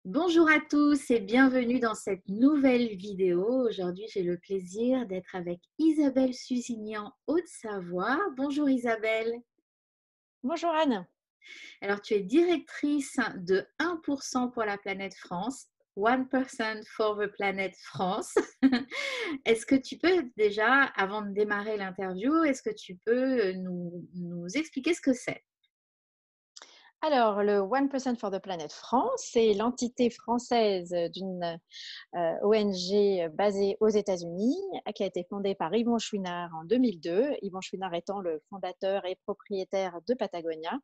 Bonjour à tous et bienvenue dans cette nouvelle vidéo. Aujourd'hui, j'ai le plaisir d'être avec Isabelle Susignan, Haute-Savoie. Bonjour Isabelle. Bonjour Anne. Alors, tu es directrice de 1% pour la planète France, 1% for the Planet France. Est-ce que tu peux déjà, avant de démarrer l'interview, est-ce que tu peux nous expliquer ce que c'est? Alors, le 1% for the Planet France, c'est l'entité française d'une ONG basée aux États-Unis qui a été fondée par Yvon Chouinard en 2002. Yvon Chouinard étant le fondateur et propriétaire de Patagonia,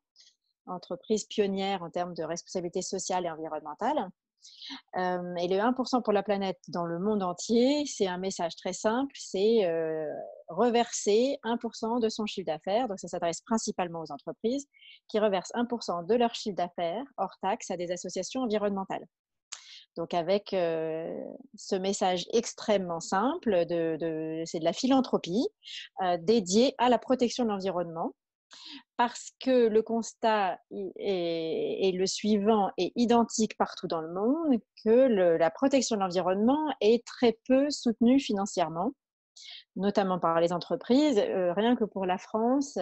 entreprise pionnière en termes de responsabilité sociale et environnementale. Et le 1% pour la planète dans le monde entier, c'est un message très simple, c'est reverser 1% de son chiffre d'affaires. Donc ça s'adresse principalement aux entreprises qui reversent 1% de leur chiffre d'affaires hors taxe à des associations environnementales. Donc avec ce message extrêmement simple, c'est de la philanthropie dédiée à la protection de l'environnement, parce que le constat est le suivant, est identique partout dans le monde, que la protection de l'environnement est très peu soutenue financièrement, notamment par les entreprises. Rien que pour la France,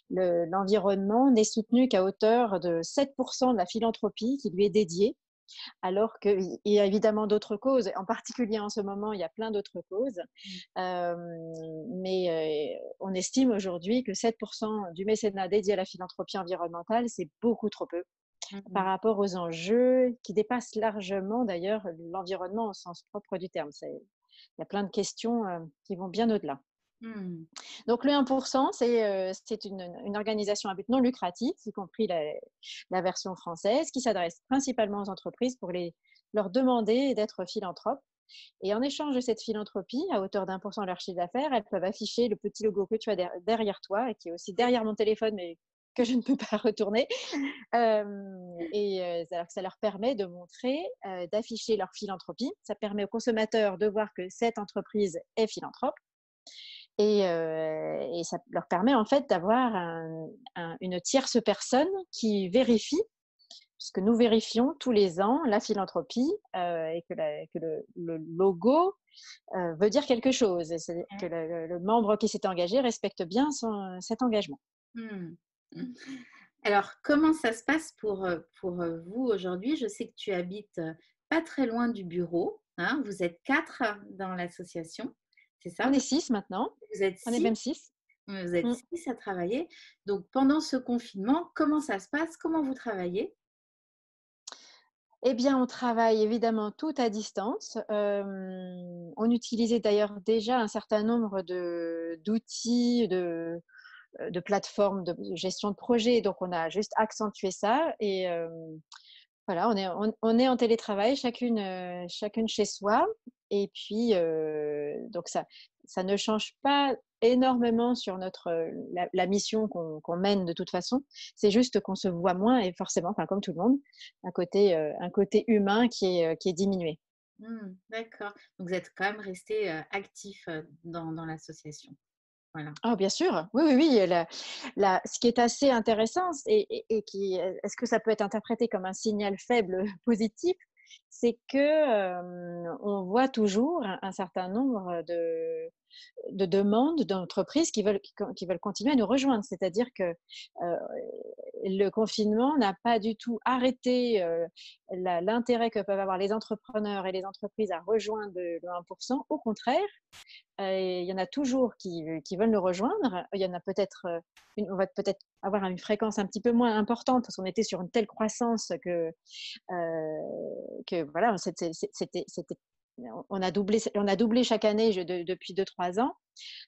l'environnement n'est soutenu qu'à hauteur de 7% de la philanthropie qui lui est dédiée, alors qu'il y a évidemment d'autres causes, en particulier en ce moment, il y a plein d'autres causes. Mais on estime aujourd'hui que 7% du mécénat dédié à la philanthropie environnementale, c'est beaucoup trop peu par Mhm. rapport aux enjeux qui dépassent largement d'ailleurs l'environnement au sens propre du terme. Il y a plein de questions qui vont bien au-delà. Mhm. Donc le 1%, c'est une organisation à but non lucratif, y compris la version française, qui s'adresse principalement aux entreprises pour leur demander d'être philanthropes. Et en échange de cette philanthropie, à hauteur d'1% de leur chiffre d'affaires, elles peuvent afficher le petit logo que tu as derrière toi et qui est aussi derrière mon téléphone, mais que je ne peux pas retourner. Ça leur permet de montrer, d'afficher leur philanthropie. Ça permet aux consommateurs de voir que cette entreprise est philanthrope. Et ça leur permet en fait d'avoir une tierce personne qui vérifie, puisque nous vérifions tous les ans la philanthropie et que le logo veut dire quelque chose. Et c'est que le membre qui s'est engagé respecte bien cet engagement. Mhm. Alors, comment ça se passe pour vous aujourd'hui? Je sais que tu habites pas très loin du bureau, hein. Vous êtes quatre dans l'association, c'est On ça? est 6 maintenant, Vous êtes on est six, même 6. vous êtes Mm. six à travailler. Donc, pendant ce confinement, comment ça se passe? Comment vous travaillez? Eh bien, on travaille évidemment tout à distance. On utilisait d'ailleurs déjà un certain nombre d'outils, de plateformes de gestion de projet. Donc, on a juste accentué ça. Et voilà, on est en télétravail, chacune chez soi. Et puis, donc ça ne change pas énormément sur la mission qu'on mène de toute façon. C'est juste qu'on se voit moins et forcément, enfin, comme tout le monde, un côté humain qui est diminué. D'accord. Donc, vous êtes quand même resté actif dans l'association. Voilà. Ah, bien sûr, oui, oui, oui. Ce qui est assez intéressant est-ce que ça peut être interprété comme un signal faible positif, c'est que on voit toujours un certain nombre de demandes d'entreprises qui veulent continuer à nous rejoindre. C'est-à-dire que le confinement n'a pas du tout arrêté l'intérêt que peuvent avoir les entrepreneurs et les entreprises à rejoindre le 1%. Au contraire, il y en a toujours qui veulent nous rejoindre. Il y en a peut-être, on va peut-être avoir une fréquence un petit peu moins importante parce qu'on était sur une telle croissance que voilà, on a doublé chaque année depuis 2-3 ans.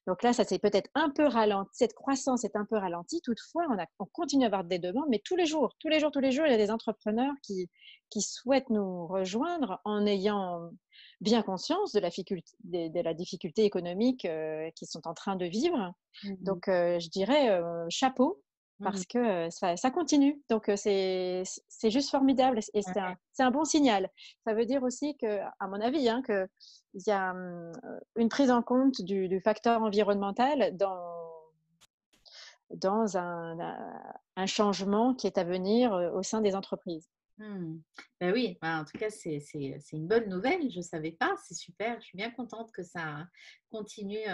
Donc là, ça s'est peut-être un peu ralenti, cette croissance est un peu ralentie. Toutefois, on continue à avoir des demandes, mais tous les jours, il y a des entrepreneurs qui souhaitent nous rejoindre en ayant bien conscience de la difficulté économique qu'ils sont en train de vivre. Mhm. Donc, je dirais chapeau Mhm. parce que ça continue. Donc, c'est juste formidable et c'est un bon signal. Ça veut dire aussi que, à mon avis, hein, qu'il y a une prise en compte du facteur environnemental dans un changement qui est à venir au sein des entreprises. Hmm. Ben oui, ben, en tout cas, c'est une bonne nouvelle. Je ne savais pas. C'est super. Je suis bien contente que ça continue,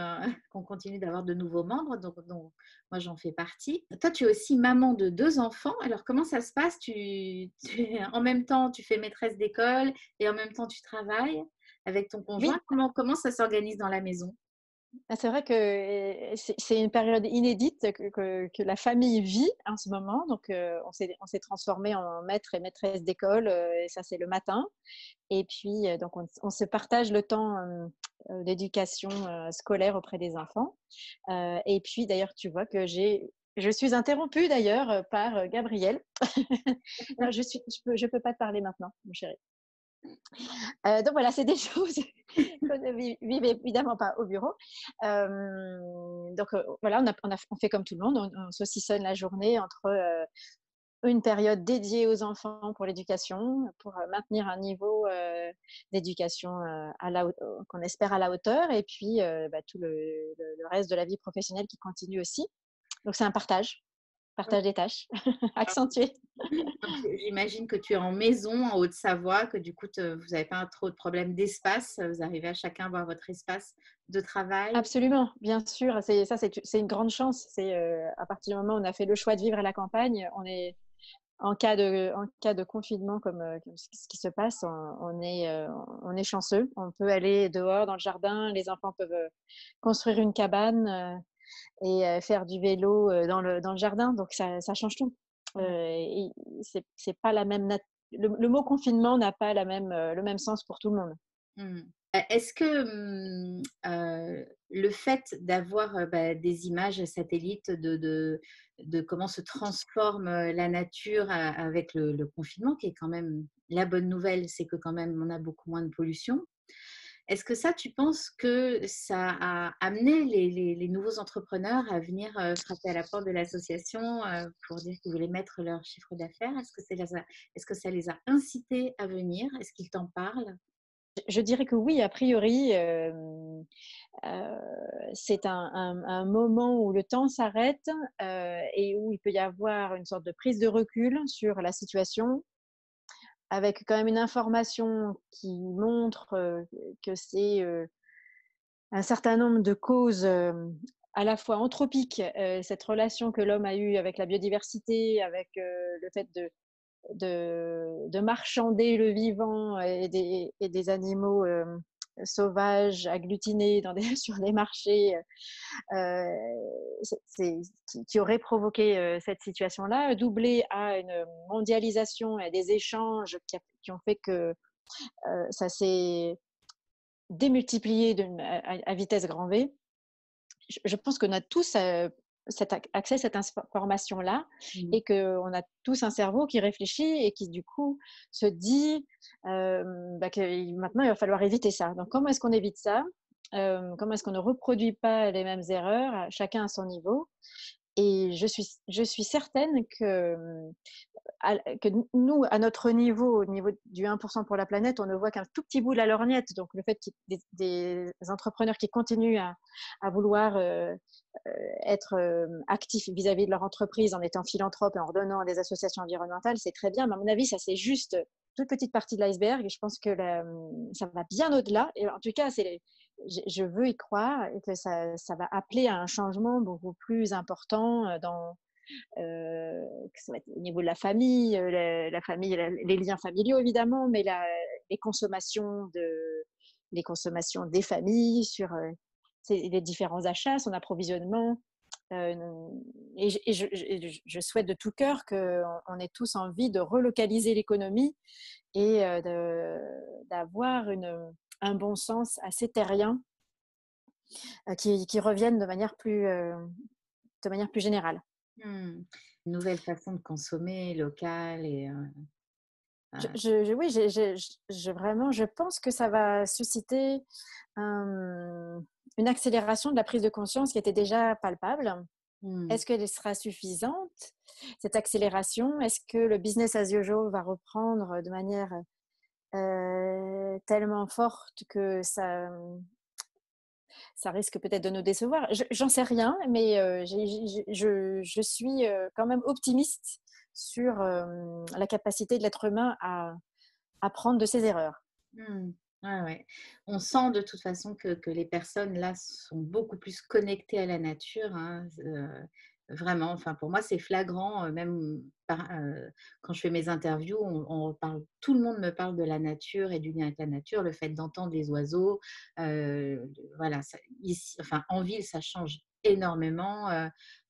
qu'on continue d'avoir de nouveaux membres. Donc, moi, j'en fais partie. Toi, tu es aussi maman de 2 enfants. Alors, comment ça se passe? En même temps, tu fais maîtresse d'école et en même temps, tu travailles avec ton conjoint. Oui, Comment ça s'organise dans la maison? c'est vrai que c'est une période inédite que la famille vit en ce moment. Donc, on s'est transformé en maître et maîtresse d'école, et ça, c'est le matin. Et puis, donc, on se partage le temps d'éducation scolaire auprès des enfants. Et puis, d'ailleurs, tu vois que je suis interrompue d'ailleurs par Gabriel. Non, je peux pas te parler maintenant, mon chéri. Donc voilà, c'est des choses qu'on ne vit évidemment pas au bureau. Donc voilà, on fait comme tout le monde, on saucissonne la journée entre une période dédiée aux enfants pour l'éducation, pour maintenir un niveau d'éducation qu'on espère à la hauteur, et puis tout le reste de la vie professionnelle qui continue aussi. Donc c'est un partage des tâches, accentué. Donc, j'imagine que tu es en maison en Haute-Savoie, que du coup, vous n'avez pas trop de problème d'espace. Vous arrivez à chacun avoir votre espace de travail. Absolument, bien sûr. C'est une grande chance. C'est à partir du moment où on a fait le choix de vivre à la campagne, on est en cas de confinement comme ce qui se passe, on est chanceux. On peut aller dehors dans le jardin. Les enfants peuvent construire une cabane et faire du vélo dans le jardin. Donc ça change tout. Et c'est pas la même le mot confinement n'a pas le même sens pour tout le monde. Hmm. Est-ce que le fait d'avoir des images satellites de comment se transforme la nature avec le confinement, qui est quand même la bonne nouvelle, c'est que quand même on a beaucoup moins de pollution. Est-ce que ça, tu penses que ça a amené les nouveaux entrepreneurs à venir frapper à la porte de l'association pour dire qu'ils voulaient mettre leur chiffre d'affaires? Est-ce que ça les a incités à venir? Est-ce qu'ils t'en parlent? Je dirais que oui, a priori, c'est un moment où le temps s'arrête et où il peut y avoir une sorte de prise de recul sur la situation, avec quand même une information qui montre que c'est un certain nombre de causes à la fois anthropiques, cette relation que l'homme a eue avec la biodiversité, avec le fait de marchander le vivant et des animaux sauvages, agglutinés sur des marchés, qui aurait provoqué cette situation-là, doublée à une mondialisation et des échanges qui ont fait que ça s'est démultiplié à vitesse grand V. Je pense qu'on a tous accès à cette information-là Mm. et qu'on a tous un cerveau qui réfléchit et qui, du coup, se dit que maintenant, il va falloir éviter ça. Donc, comment est-ce qu'on évite ça? Comment est-ce qu'on ne reproduit pas les mêmes erreurs, chacun à son niveau? Et je suis certaine que nous, à notre niveau, au niveau du 1% pour la planète, on ne voit qu'un tout petit bout de la lorgnette. Donc, le fait qu'il y ait des entrepreneurs qui continuent à vouloir être actifs vis-à-vis de leur entreprise en étant philanthropes et en redonnant à des associations environnementales, c'est très bien. Mais à mon avis, ça, c'est juste toute petite partie de l'iceberg. Et je pense que ça va bien au-delà. Et en tout cas, je veux y croire et que ça va appeler à un changement beaucoup plus important que ça va être au niveau de la famille, la famille, les liens familiaux évidemment, mais les consommations des familles sur les différents achats, son approvisionnement. Euh, je souhaite de tout cœur qu'on ait tous envie de relocaliser l'économie et d'avoir un bon sens assez terrien qui revienne de manière plus générale. Hmm. Une nouvelle façon de consommer locale euh, Oui, vraiment, je pense que ça va susciter une accélération de la prise de conscience qui était déjà palpable. hmm. Est-ce qu'elle sera suffisante, cette accélération? Est-ce que le business as usual va reprendre de manière tellement forte que ça risque peut-être de nous décevoir? J'en sais rien, mais je suis quand même optimiste sur la capacité de l'être humain à apprendre de ses erreurs. Mmh. Ouais, ouais. On sent de toute façon que les personnes là sont beaucoup plus connectées à la nature, hein, vraiment, enfin pour moi c'est flagrant, même quand je fais mes interviews, on parle tout le monde me parle de la nature et du lien avec la nature, le fait d'entendre les oiseaux, voilà, ça ici enfin en ville ça change énormément,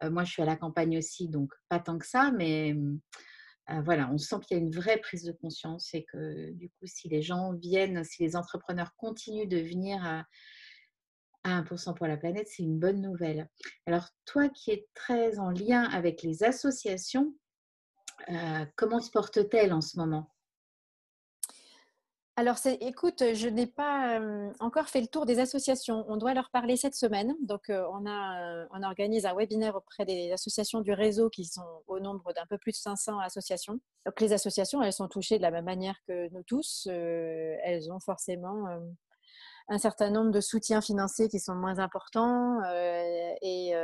moi je suis à la campagne aussi donc pas tant que ça mais voilà, on sent qu'il y a une vraie prise de conscience et que du coup, si les gens viennent, si les entrepreneurs continuent de venir à 1% pour la planète, c'est une bonne nouvelle. Alors, toi qui es très en lien avec les associations, comment se portent-elles en ce moment? Alors, écoute, je n'ai pas encore fait le tour des associations. On doit leur parler cette semaine. Donc, on organise un webinaire auprès des associations du réseau qui sont au nombre d'un peu plus de 500 associations. Donc, les associations, elles sont touchées de la même manière que nous tous. Elles ont forcément un certain nombre de soutiens financiers qui sont moins importants et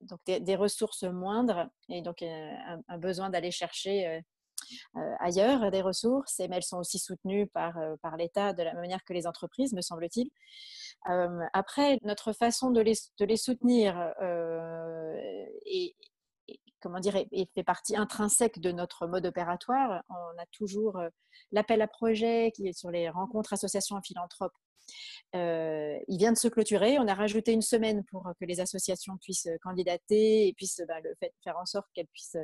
donc des ressources moindres et donc un besoin d'aller chercher ailleurs des ressources, mais elles sont aussi soutenues par l'État de la même manière que les entreprises, me semble-t-il. Après, notre façon de les soutenir comment dire, fait partie intrinsèque de notre mode opératoire. On a toujours l'appel à projet qui est sur les rencontres associations et philanthropes. Il vient de se clôturer. On a rajouté une semaine pour que les associations puissent candidater et puissent faire en sorte qu'elles puissent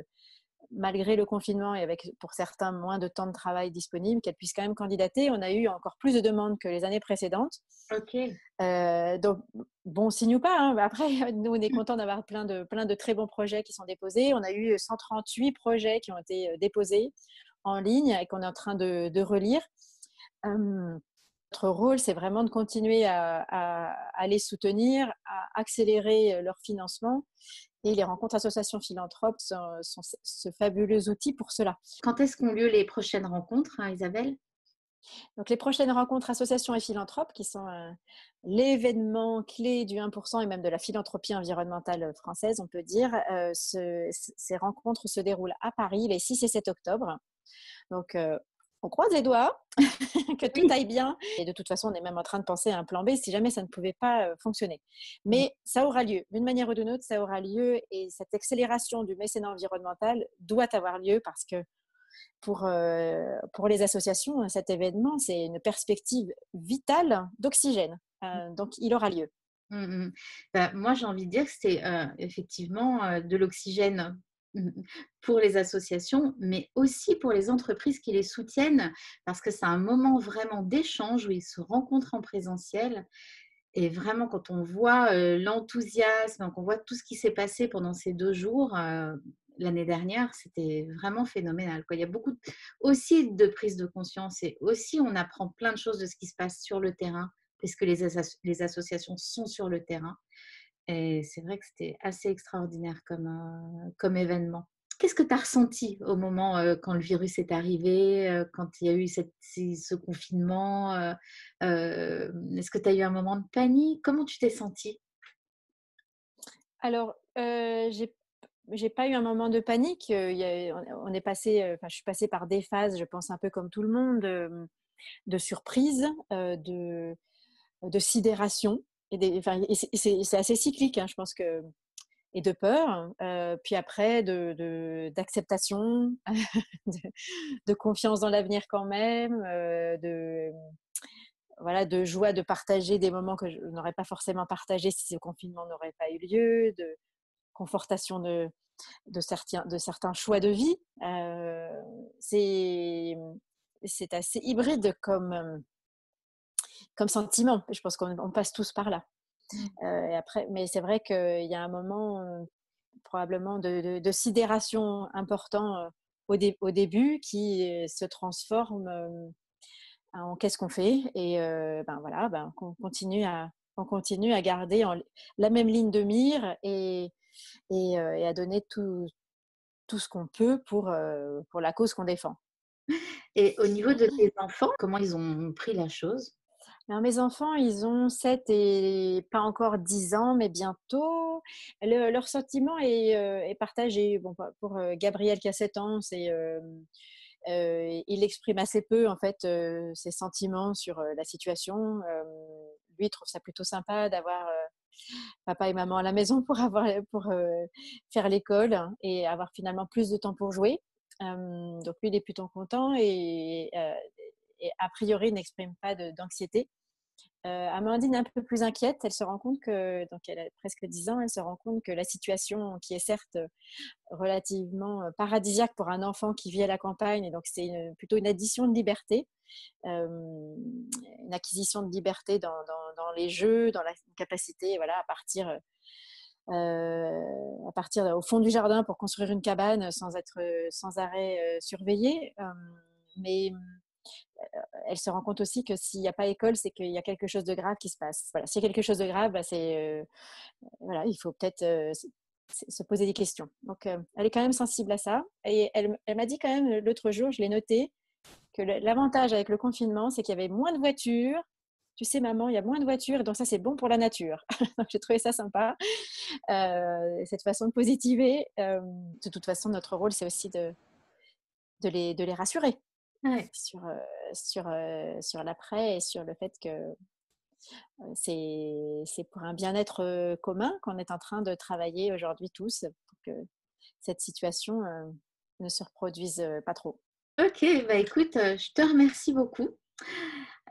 malgré le confinement et avec pour certains moins de temps de travail disponible, qu'elles puissent quand même candidater. On a eu encore plus de demandes que les années précédentes. Ok. Donc, bon signe ou pas, hein. Après, nous, on est content d'avoir plein de très bons projets qui sont déposés. On a eu 138 projets qui ont été déposés en ligne et qu'on est en train de relire. Notre rôle, c'est vraiment de continuer à les soutenir, à accélérer leur financement. Et les rencontres associations philanthropes sont ce fabuleux outil pour cela. Quand est-ce qu'ont lieu les prochaines rencontres, hein, Isabelle? Donc, les prochaines rencontres associations et philanthropes, qui sont l'événement clé du 1% et même de la philanthropie environnementale française, on peut dire, ces rencontres se déroulent à Paris les 6 et 7 octobre. Donc, on croise les doigts que tout Oui. aille bien. Et de toute façon, on est même en train de penser à un plan B si jamais ça ne pouvait pas fonctionner. Mais ça aura lieu. D'une manière ou d'une autre, ça aura lieu. Et cette accélération du mécénat environnemental doit avoir lieu parce que pour les associations, cet événement, c'est une perspective vitale d'oxygène. Donc, il aura lieu. Mmh mh. Bah, moi, j'ai envie de dire que c'est, effectivement, de l'oxygène, pour les associations, mais aussi pour les entreprises qui les soutiennent, parce que c'est un moment vraiment d'échange où ils se rencontrent en présentiel et vraiment quand on voit, l'enthousiasme, qu'on voit tout ce qui s'est passé pendant ces 2 jours, l'année dernière, c'était vraiment phénoménal, quoi. Il y a beaucoup aussi de prise de conscience et aussi on apprend plein de choses de ce qui se passe sur le terrain puisque les associations sont sur le terrain. Et c'est vrai que c'était assez extraordinaire comme événement. Qu'est-ce que tu as ressenti au moment quand le virus est arrivé, quand il y a eu ce confinement est-ce que tu as eu un moment de panique? Comment tu t'es sentie? Alors, j'ai pas eu un moment de panique. On est passé, enfin, je suis passée par des phases, je pense un peu comme tout le monde, de surprise, de sidération enfin, c'est assez cyclique, hein, je pense que et de peur. Puis après d'acceptation, de, de confiance dans l'avenir quand même, voilà, de joie de partager des moments que je n'aurais pas forcément partagés si ce confinement n'aurait pas eu lieu, de confortation de certains choix de vie. C'est assez hybride comme sentiment. Je pense qu'on passe tous par là. Mmh. Et après, mais c'est vrai qu'il y a un moment probablement de sidération important au début qui se transforme en qu'est-ce qu'on fait et ben voilà, ben, on continue à garder la même ligne de mire et à donner tout ce qu'on peut pour la cause qu'on défend. Et au niveau de tes enfants, comment ils ont pris la chose? Alors mes enfants, ils ont 7 et pas encore 10 ans, mais bientôt. Leur sentiment est partagé. Bon, pour, Gabriel qui a 7 ans, il exprime assez peu en fait, ses sentiments sur, la situation. Lui, il trouve ça plutôt sympa d'avoir, papa et maman à la maison pour faire l'école et avoir finalement plus de temps pour jouer. Donc lui, il est plutôt content et a priori, il n'exprime pas d'anxiété. Amandine est un peu plus inquiète. Elle se rend compte que, donc elle a presque 10 ans, elle se rend compte que la situation, qui est certes relativement paradisiaque pour un enfant qui vit à la campagne, et donc c'est plutôt une addition de liberté, une acquisition de liberté dans les jeux, dans la capacité, voilà, à partir au fond du jardin pour construire une cabane sans être sans arrêt surveillée. Mais elle se rend compte aussi que s'il n'y a pas école, c'est qu'il y a quelque chose de grave qui se passe. Voilà, s'il y a quelque chose de grave, bah, voilà, il faut peut-être se poser des questions. Donc, elle est quand même sensible à ça. Et elle m'a dit quand même l'autre jour, je l'ai noté, que l'avantage avec le confinement, c'est qu'il y avait moins de voitures. Tu sais, maman, il y a moins de voitures, donc ça, c'est bon pour la nature. Donc, j'ai trouvé ça sympa, cette façon de positiver. De toute façon, notre rôle, c'est aussi de les rassurer Ouais. sur, sur l'après et sur le fait que c'est pour un bien-être commun qu'on est en train de travailler aujourd'hui tous pour que cette situation ne se reproduise pas trop. Ok, bah écoute, je te remercie beaucoup.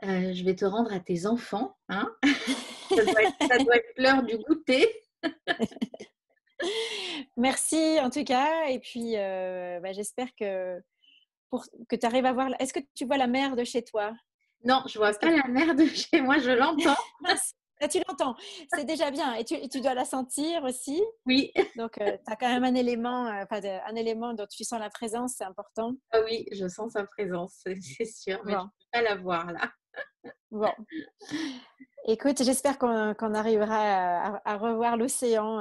Je vais te rendre à tes enfants, hein. Ça doit être l'heure du goûter. Merci en tout cas. Et puis, bah, j'espère que tu arrives à voir. Est-ce que tu vois la mer de chez toi? Non, je vois Est-ce que pas la mer de chez moi, je l'entends. mince, ah, tu l'entends, c'est déjà bien. Et tu dois la sentir aussi. Oui, Donc, tu as quand même un élément, un élément dont tu sens la présence, c'est important. ah oui, je sens sa présence, c'est sûr, mais je ne Bon, peux pas la voir là. bon. Écoute, j'espère qu'on arrivera à revoir l'océan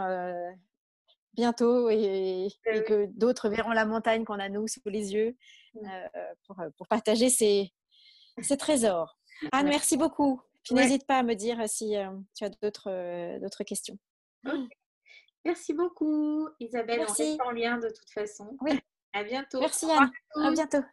bientôt et que d'autres verront la montagne qu'on a nous sous les yeux euh, pour partager ces trésors. Anne, Ouais, merci beaucoup. Puis ouais, n'hésite pas à me dire si tu as d'autres questions. ok. Merci beaucoup, Isabelle. On reste Merci. en lien de toute façon. Oui, À bientôt. Au merci revoir Anne. à À tous. bientôt.